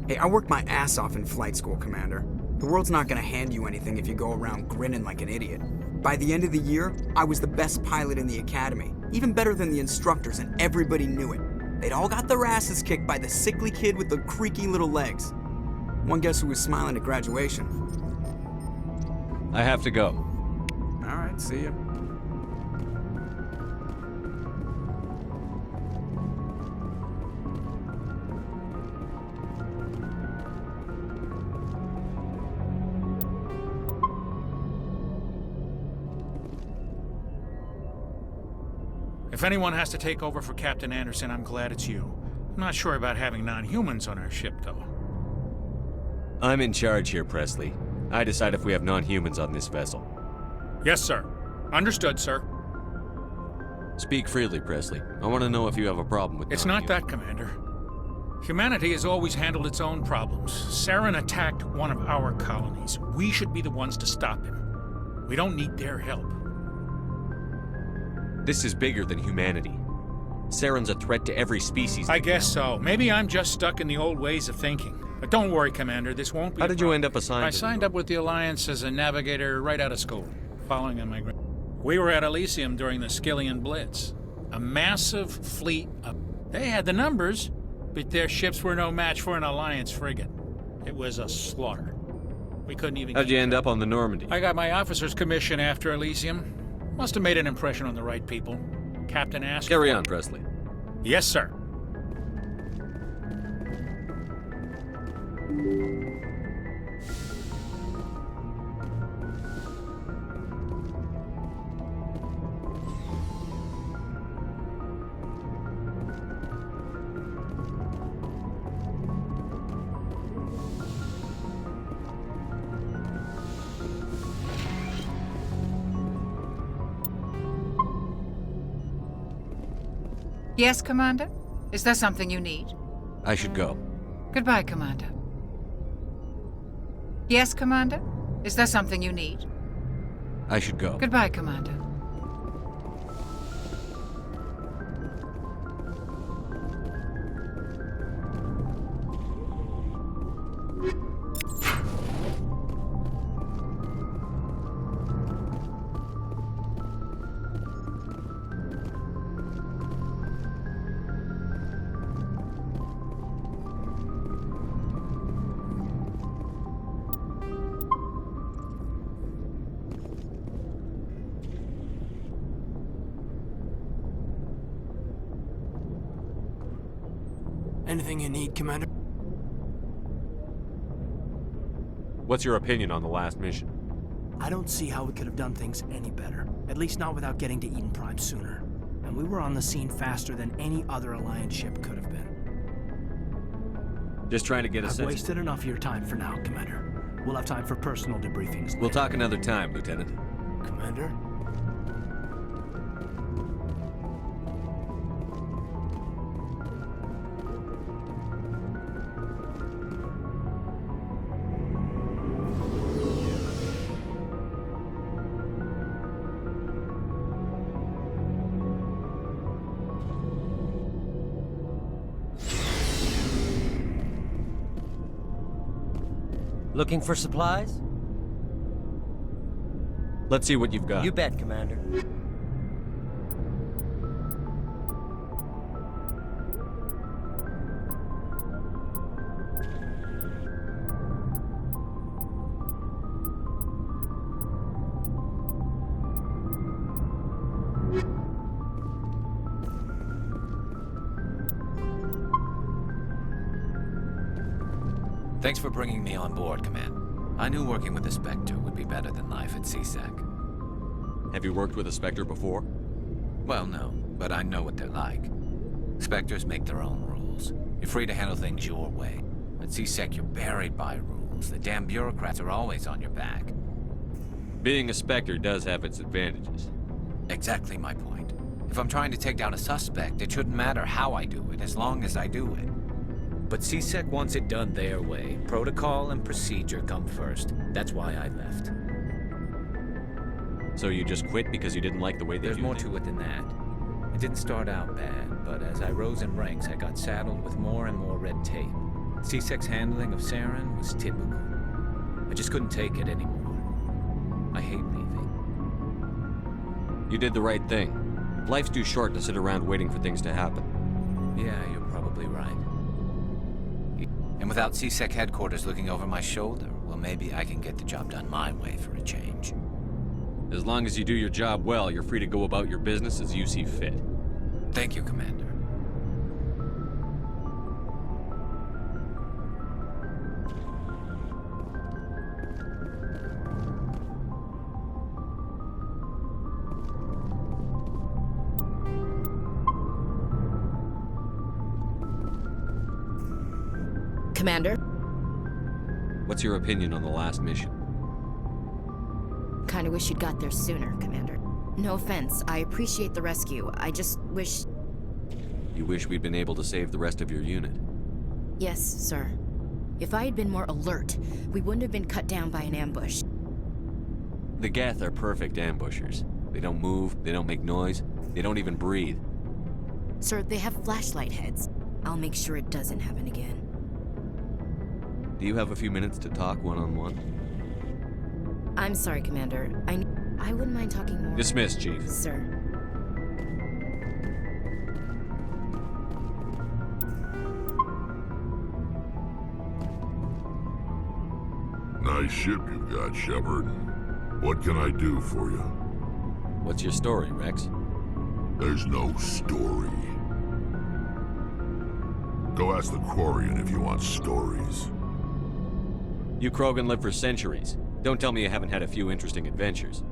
Hey, I worked my ass off in flight school, Commander. The world's not gonna hand you anything if you go around grinning like an idiot. By the end of the year, I was the best pilot in the academy, even better than the instructors, and everybody knew it. They'd all got their asses kicked by the sickly kid with the creaky little legs. One guess who was smiling at graduation? I have to go. All right, see ya. If anyone has to take over for Captain Anderson, I'm glad it's you. I'm not sure about having non-humans on our ship, though. I'm in charge here, Presley. I decide if we have non-humans on this vessel. Yes, sir. Understood, sir. Speak freely, Presley. I want to know if you have a problem with It's not that, Commander. Humanity has always handled its own problems. Saren attacked one of our colonies. We should be the ones to stop him. We don't need their help. This is bigger than humanity. Saren's a threat to every species. I guess so. Maybe I'm just stuck in the old ways of thinking. But don't worry, Commander, this won't be. How did you end up assigned? I signed up with the Alliance as a navigator right out of school, following on my. We were at Elysium during the Skillian Blitz. A massive fleet of. They had the numbers, but their ships were no match for an Alliance frigate. It was a slaughter. We couldn't even. How'd you end up on the Normandy? I got my officer's commission after Elysium. Must have made an impression on the right people. Captain asked. Carry on, Presley. Yes, sir. Yes, Commander? Is there something you need? I should go. Goodbye, Commander. Yes, Commander? Is there something you need? I should go. Goodbye, Commander. Anything you need, Commander? What's your opinion on the last mission? I don't see how we could have done things any better. At least not without getting to Eden Prime sooner. And we were on the scene faster than any other Alliance ship could have been. Just trying to get a I've sense. wasted enough of your time for now, Commander. We'll have time for personal debriefings. We'll talk another time, Lieutenant. Commander? Looking for supplies? Let's see what you've got. You bet, Commander. Thanks for bringing me on board, Command. I knew working with the Spectre would be better than life at CSEC. Have you worked with a Spectre before? Well, no, but I know what they're like. Spectres make their own rules. You're free to handle things your way. At CSEC, you're buried by rules. The damn bureaucrats are always on your back. Being a Spectre does have its advantages. Exactly my point. If I'm trying to take down a suspect, it shouldn't matter how I do it, as long as I do it. But CSEC wants it done their way. Protocol and procedure come first. That's why I left. So you just quit because you didn't like the way they There's do more things? to it than that. It didn't start out bad, but as I rose in ranks, I got saddled with more and more red tape. CSEC's handling of Saren was typical. I just couldn't take it anymore. I hate leaving. You did the right thing. Life's too short to sit around waiting for things to happen. Yeah, you're probably right. And without CSEC headquarters looking over my shoulder, well, maybe I can get the job done my way for a change. As long as you do your job well, you're free to go about your business as you see fit. Thank you, Commander. Commander? What's your opinion on the last mission? Kinda wish you'd got there sooner, Commander. No offense, I appreciate the rescue. I just wish... You wish we'd been able to save the rest of your unit? Yes, sir. If I had been more alert, we wouldn't have been cut down by an ambush. The Geth are perfect ambushers. They don't move, they don't make noise, they don't even breathe. Sir, they have flashlight heads. I'll make sure it doesn't happen again. Do you have a few minutes to talk one-on-one? I'm sorry, Commander. I wouldn't mind talking more. Dismissed, Chief. Sir. Nice ship you've got, Shepard. What can I do for you? What's your story, Rex? There's no story. Go ask the Quarian if you want stories. You Krogan lived for centuries. Don't tell me you haven't had a few interesting adventures.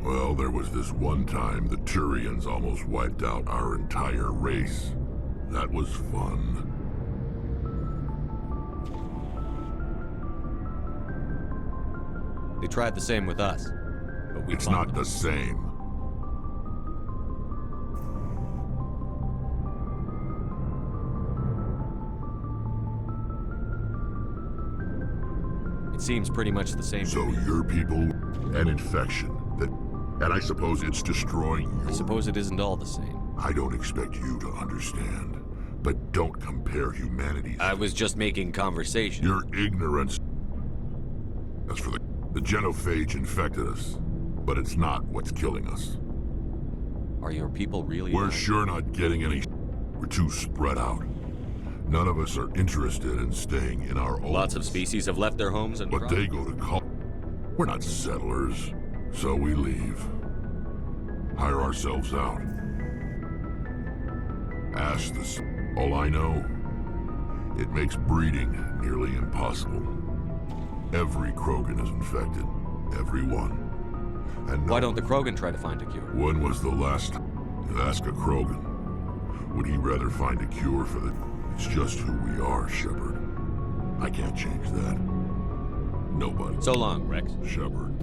Well, there was this one time the Turians almost wiped out our entire race. That was fun. They tried the same with us, but we It's not the same. It seems pretty much the same. So your people, an infection, and I suppose it's destroying you. I suppose it isn't all the same. I don't expect you to understand, but don't compare humanities. I was just making conversation. Your ignorance. As for the genophage infected us, but it's not what's killing us. Are your people really? We're sure not getting any. We're too spread out. None of us are interested in staying in our own. Lots of species have left their homes and. But they go to college. We're not settlers, so we leave. Hire ourselves out. Ask this. All I know, it makes breeding nearly impossible. Every Krogan is infected. Every one. And why don't the Krogan try to find a cure? When was the last? Ask a Krogan. Would he rather find a cure for the? It's just who we are, Shepard. I can't change that. Nobody. So long, Rex. Shepard.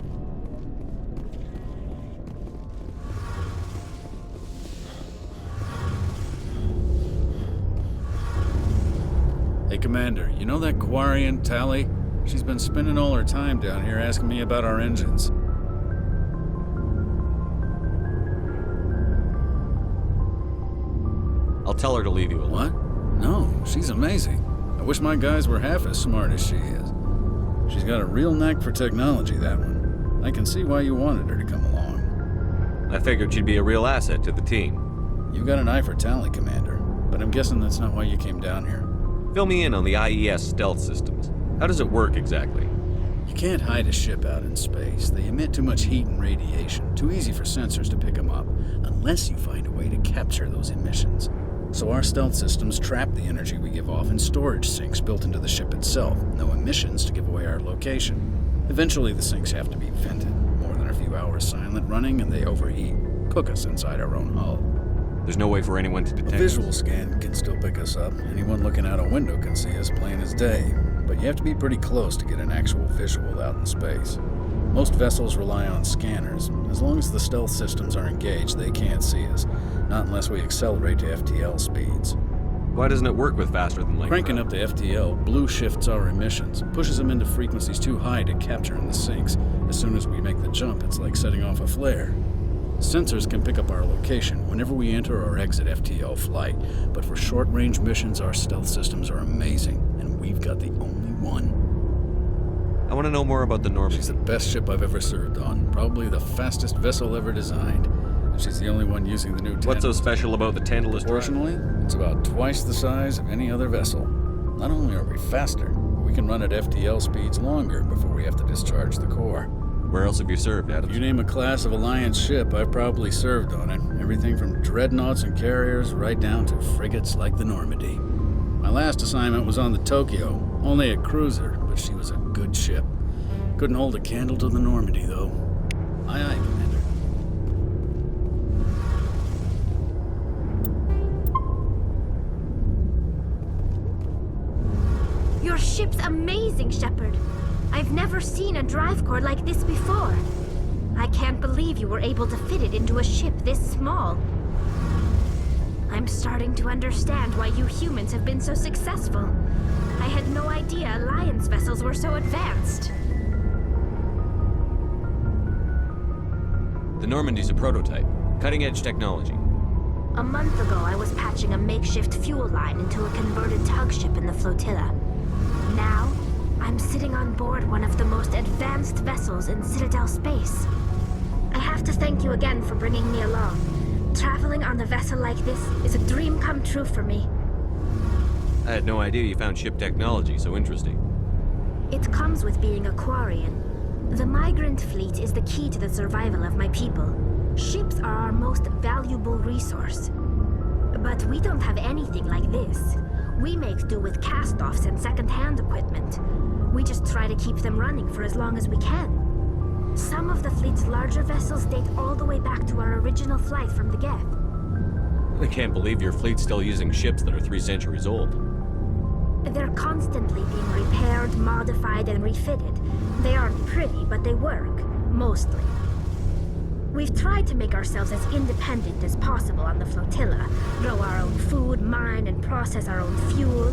Hey, Commander, you know that Quarian, Tali? She's been spending all her time down here asking me about our engines. I'll tell her to leave you alone. What? No, she's amazing. I wish my guys were half as smart as she is. She's got a real knack for technology, that one. I can see why you wanted her to come along. I figured she'd be a real asset to the team. You've got an eye for Tali, Commander, but I'm guessing that's not why you came down here. Fill me in on the IES stealth systems. How does it work exactly? You can't hide a ship out in space. They emit too much heat and radiation. Too easy for sensors to pick them up, unless you find a way to capture those emissions. So our stealth systems trap the energy we give off in storage sinks built into the ship itself. No emissions to give away our location. Eventually the sinks have to be vented. More than a few hours silent running and they overheat. Cook us inside our own hull. There's no way for anyone to detect A visual scan can still pick us up. Anyone looking out a window can see us plain as day. But you have to be pretty close to get an actual visual out in space. Most vessels rely on scanners. As long as the stealth systems are engaged, they can't see us. Not unless we accelerate to FTL speeds. Why doesn't it work with faster than light? Cranking up the FTL, blue shifts our emissions, pushes them into frequencies too high to capture in the sinks. As soon as we make the jump, it's like setting off a flare. Sensors can pick up our location whenever we enter or exit FTL flight, but for short-range missions, our stealth systems are amazing, and we've got the only one. How want to know more about the Normandy. She's the best ship I've ever served on. Probably the fastest vessel ever designed. And she's the only one using the new Tantalus. What's so special about the Tantalus? Personally, it's about twice the size of any other vessel. Not only are we faster, we can run at FTL speeds longer before we have to discharge the core. Where else have you served, Adams? You name a class of Alliance ship, I've probably served on it. Everything from dreadnoughts and carriers right down to frigates like the Normandy. My last assignment was on the Tokyo, only a cruiser, but she was a good ship. Couldn't hold a candle to the Normandy, though. Aye, aye, Commander. Your ship's amazing, Shepard. I've never seen a drive core like this before. I can't believe you were able to fit it into a ship this small. I'm starting to understand why you humans have been so successful. I had no idea Alliance vessels were so advanced. The Normandy's a prototype. Cutting-edge technology. A month ago, I was patching a makeshift fuel line into a converted tug ship in the flotilla. Now, I'm sitting on board one of the most advanced vessels in Citadel space. I have to thank you again for bringing me along. Traveling on a vessel like this is a dream come true for me. I had no idea you found ship technology so interesting. It comes with being a Quarian. The migrant fleet is the key to the survival of my people. Ships are our most valuable resource. But we don't have anything like this. We make do with cast-offs and second-hand equipment. We just try to keep them running for as long as we can. Some of the fleet's larger vessels date all the way back to our original flight from the Geth. I can't believe your fleet's still using ships that are 3 centuries old. They're constantly being repaired, modified, and refitted. They aren't pretty, but they work. Mostly. We've tried to make ourselves as independent as possible on the flotilla. Grow our own food, mine, and process our own fuel.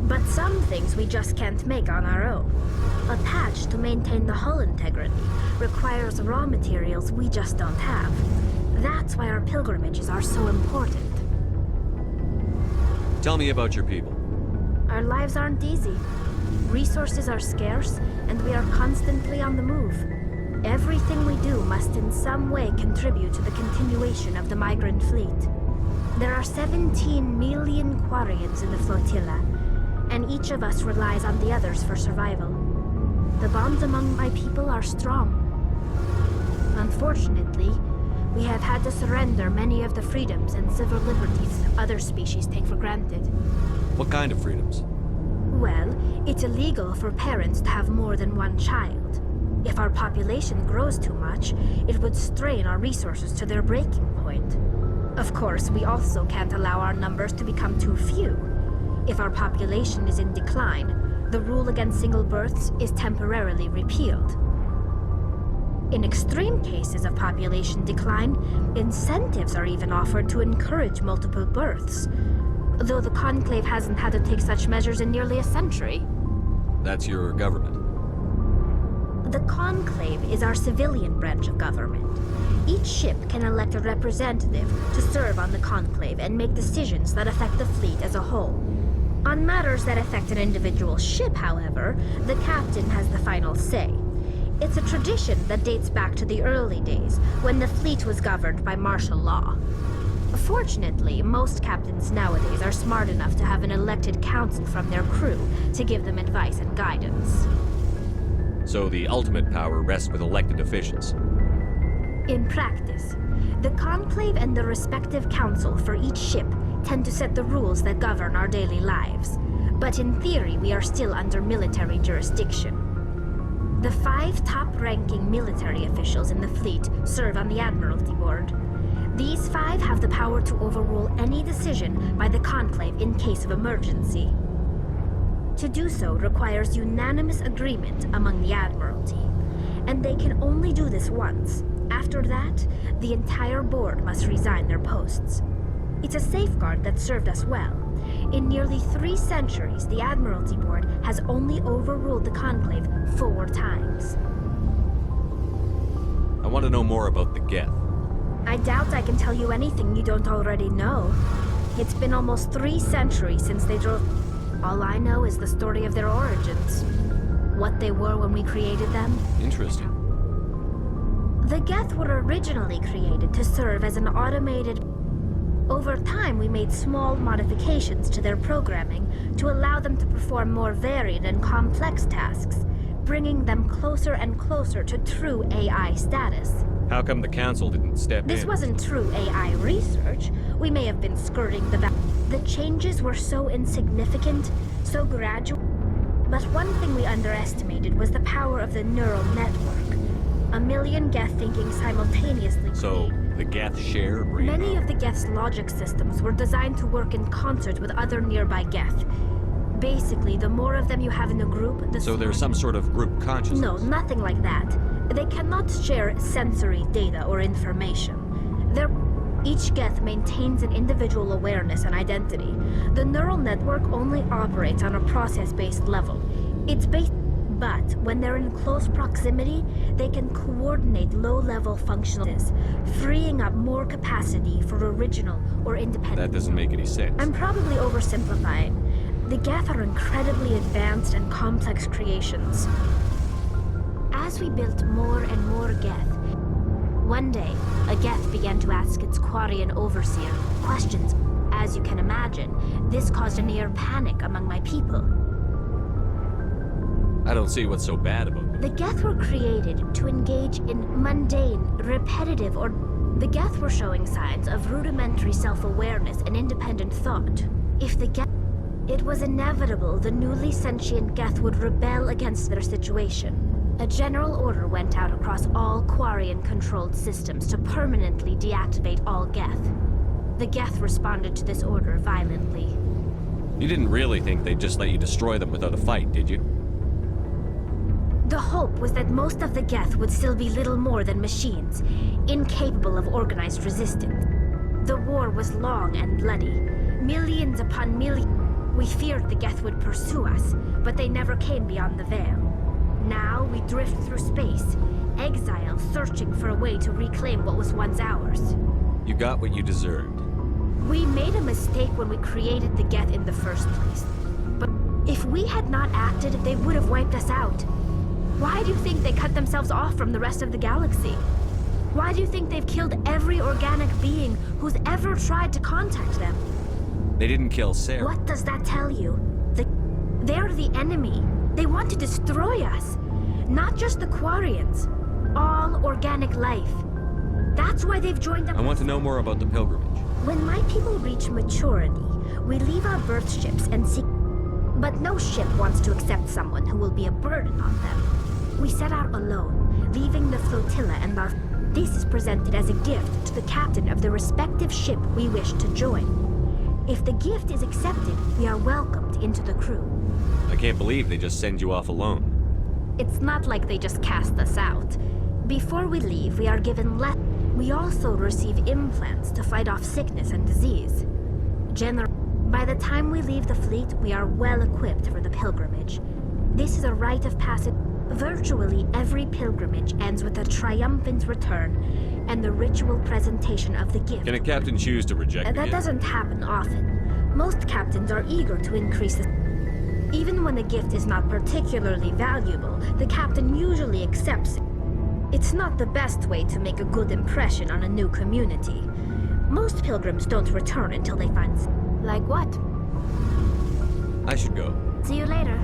But some things we just can't make on our own. A patch to maintain the hull integrity requires raw materials we just don't have. That's why our pilgrimages are so important. Tell me about your people. Our lives aren't easy. Resources are scarce, and we are constantly on the move. Everything we do must in some way contribute to the continuation of the migrant fleet. There are 17 million Quarians in the flotilla, and each of us relies on the others for survival. The bonds among my people are strong. Unfortunately, we have had to surrender many of the freedoms and civil liberties other species take for granted. What kind of freedoms? Well, it's illegal for parents to have more than one child. If our population grows too much, it would strain our resources to their breaking point. Of course, we also can't allow our numbers to become too few. If our population is in decline, the rule against single births is temporarily repealed. In extreme cases of population decline, incentives are even offered to encourage multiple births, though the Conclave hasn't had to take such measures in nearly a century. That's your government. The Conclave is our civilian branch of government. Each ship can elect a representative to serve on the Conclave and make decisions that affect the fleet as a whole. On matters that affect an individual ship, however, the captain has the final say. It's a tradition that dates back to the early days, when the fleet was governed by martial law. Fortunately, most captains nowadays are smart enough to have an elected council from their crew to give them advice and guidance. So the ultimate power rests with elected officials. In practice, the Conclave and the respective council for each ship tend to set the rules that govern our daily lives. But in theory, we are still under military jurisdiction. The 5 top-ranking military officials in the fleet serve on the Admiralty Board. These 5 have the power to overrule any decision by the Conclave in case of emergency. To do so requires unanimous agreement among the Admiralty, and they can only do this once. After that, the entire board must resign their posts. It's a safeguard that served us well. In nearly 3 centuries, the Admiralty Board has only overruled the Conclave 4 times. I want to know more about the Geth. I doubt I can tell you anything you don't already know. It's been almost 3 centuries since they drove... All I know is the story of their origins. what they were when we created them? Interesting. The Geth were originally created to serve as an automated... Over time, we made small modifications to their programming to allow them to perform more varied and complex tasks, bringing them closer and closer to true AI status. How come the Council didn't step in? This wasn't true AI research. We may have been skirting the The changes were so insignificant, so gradual. But one thing we underestimated was the power of the neural network. A million Geth thinking simultaneously. So, the Geth share a brain? Many of the Geth's logic systems were designed to work in concert with other nearby Geth. Basically, the more of them you have in a group, the So there's some sort of group consciousness? No, nothing like that. They cannot share sensory data or information. Each Geth maintains an individual awareness and identity. The neural network only operates on a process-based level. But when they're in close proximity, they can coordinate low-level functionals, freeing up more capacity for original or independent... That doesn't make any sense. I'm probably oversimplifying. The Geth are incredibly advanced and complex creations. As we built more and more Geth, one day, a Geth began to ask its Quarian overseer questions. As you can imagine, this caused a near panic among my people. I don't see what's so bad about them. The Geth were created to engage in mundane, repetitive, or... The Geth were showing signs of rudimentary self-awareness and independent thought. If the Geth... It was inevitable the newly sentient Geth would rebel against their situation. A general order went out across all Quarian-controlled systems to permanently deactivate all Geth. The Geth responded to this order violently. You didn't really think they'd just let you destroy them without a fight, did you? The hope was that most of the Geth would still be little more than machines, incapable of organized resistance. The war was long and bloody. Millions upon millions. We feared the Geth would pursue us, but they never came beyond the veil. Now we drift through space, exile searching for a way to reclaim what was once ours. You got what you deserved. We made a mistake when we created the Geth in the first place. But if we had not acted, they would have wiped us out. Why do you think they cut themselves off from the rest of the galaxy? Why do you think they've killed every organic being who's ever tried to contact them? They didn't kill Sarah. What does that tell you? They're the enemy. They want to destroy us. Not just the Quarians. All organic life. That's why they've joined up. I want to know more about the pilgrimage. When my people reach maturity, we leave our birth ships and seek... But no ship wants to accept someone who will be a burden on them. We set out alone, leaving the flotilla and our... This is presented as a gift to the captain of the respective ship we wish to join. If the gift is accepted, we are welcomed into the crew. I can't believe they just send you off alone. It's not like they just cast us out. Before we leave, we are given We also receive implants to fight off sickness and disease. By the time we leave the fleet, we are well equipped for the pilgrimage. This is a rite of passage. Virtually every pilgrimage ends with a triumphant return and the ritual presentation of the gift. Can a captain choose to reject the That gift? doesn't happen often. Most captains are eager to increase the... Even when the gift is not particularly valuable, the captain usually accepts it. It's not the best way to make a good impression on a new community. Most pilgrims don't return until they find... Like what? I should go. See you later.